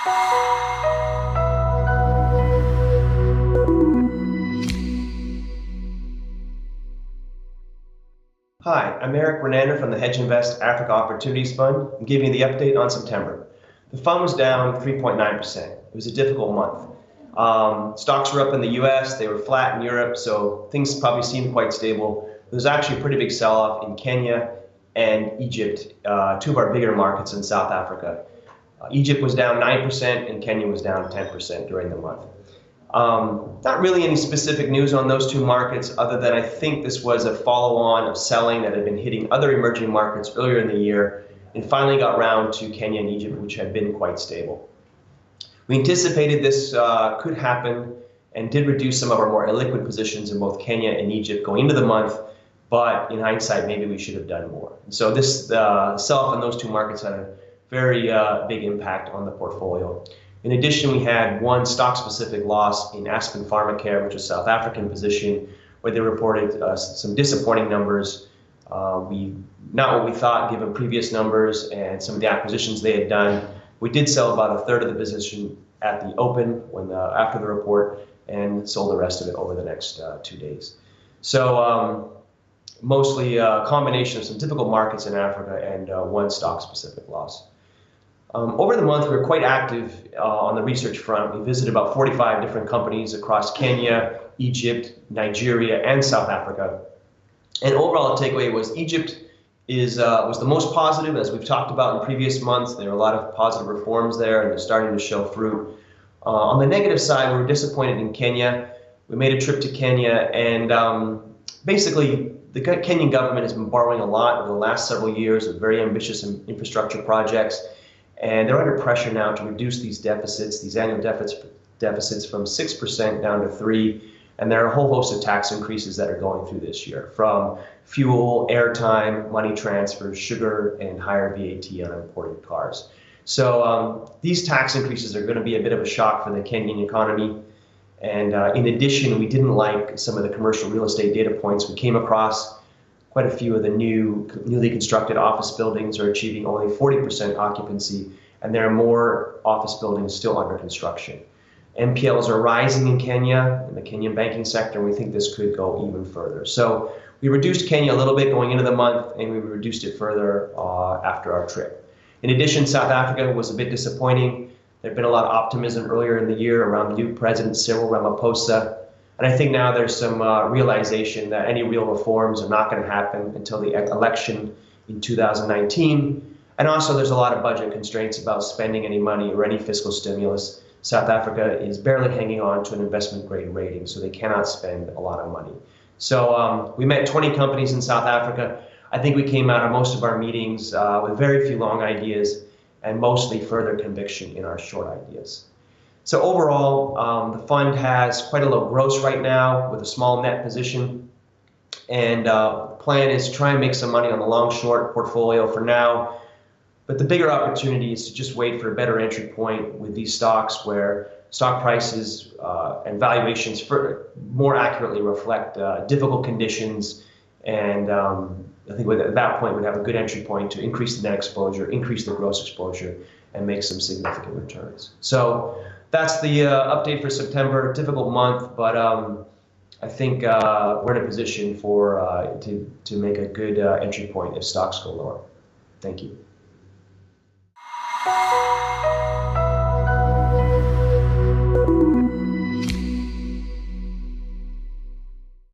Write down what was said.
Hi, I'm Erik Renander from the Hedge Invest Africa Opportunities Fund. I'm giving you the update on September. The fund was down 3.9%. It was a difficult month. Stocks were up in the US, they were flat in Europe, so things probably seemed quite stable. There was actually a pretty big sell-off in Kenya and Egypt, two of our bigger markets in South Africa. Egypt was down 9% and Kenya was down 10% during the month. Not really any specific news on those two markets other than I think this was a follow-on of selling that had been hitting other emerging markets earlier in the year and finally got round to Kenya and Egypt, which had been quite stable. We anticipated this could happen and did reduce some of our more illiquid positions in both Kenya and Egypt going into the month, but in hindsight, maybe we should have done more. And so this sell-off in those two markets had a very big impact on the portfolio. In addition, we had one stock-specific loss in Aspen Pharmacare, which is a South African position, where they reported some disappointing numbers. Not what we thought given previous numbers and some of the acquisitions they had done. We did sell about a third of the position at the open after the report and sold the rest of it over the next 2 days. So mostly a combination of some difficult markets in Africa and one stock-specific loss. Over the month, we were quite active on the research front. We visited about 45 different companies across Kenya, Egypt, Nigeria, and South Africa. And overall, the takeaway was Egypt was the most positive, as we've talked about in previous months. There are a lot of positive reforms there, and they're starting to show fruit. On the negative side, we were disappointed in Kenya. We made a trip to Kenya, and basically, the Kenyan government has been borrowing a lot over the last several years with very ambitious infrastructure projects. And they're under pressure now to reduce these deficits, these annual deficits from 6% down to 3%. And there are a whole host of tax increases that are going through this year, from fuel, airtime, money transfers, sugar, and higher VAT on imported cars. So these tax increases are going to be a bit of a shock for the Kenyan economy. And in addition, we didn't like some of the commercial real estate data points we came across. Quite a few of the newly constructed office buildings are achieving only 40% occupancy, and there are more office buildings still under construction. NPLs are rising in Kenya, in the Kenyan banking sector, and we think this could go even further. So we reduced Kenya a little bit going into the month, and we reduced it further after our trip. In addition, South Africa was a bit disappointing. There had been a lot of optimism earlier in the year around the new president, Cyril Ramaphosa. And I think now there's some realization that any real reforms are not going to happen until the election in 2019. And also there's a lot of budget constraints about spending any money or any fiscal stimulus. South Africa is barely hanging on to an investment grade rating, so they cannot spend a lot of money. So we met 20 companies in South Africa. I think we came out of most of our meetings with very few long ideas and mostly further conviction in our short ideas. So overall, the fund has quite a low gross right now with a small net position. And the plan is to try and make some money on the long-short portfolio for now. But the bigger opportunity is to just wait for a better entry point with these stocks where stock prices and valuations more accurately reflect difficult conditions. And I think at that point, we'd have a good entry point to increase the net exposure, increase the gross exposure, and make some significant returns. So that's the update for September. Difficult month, but I think we're in a position to make a good entry point if stocks go lower. Thank you.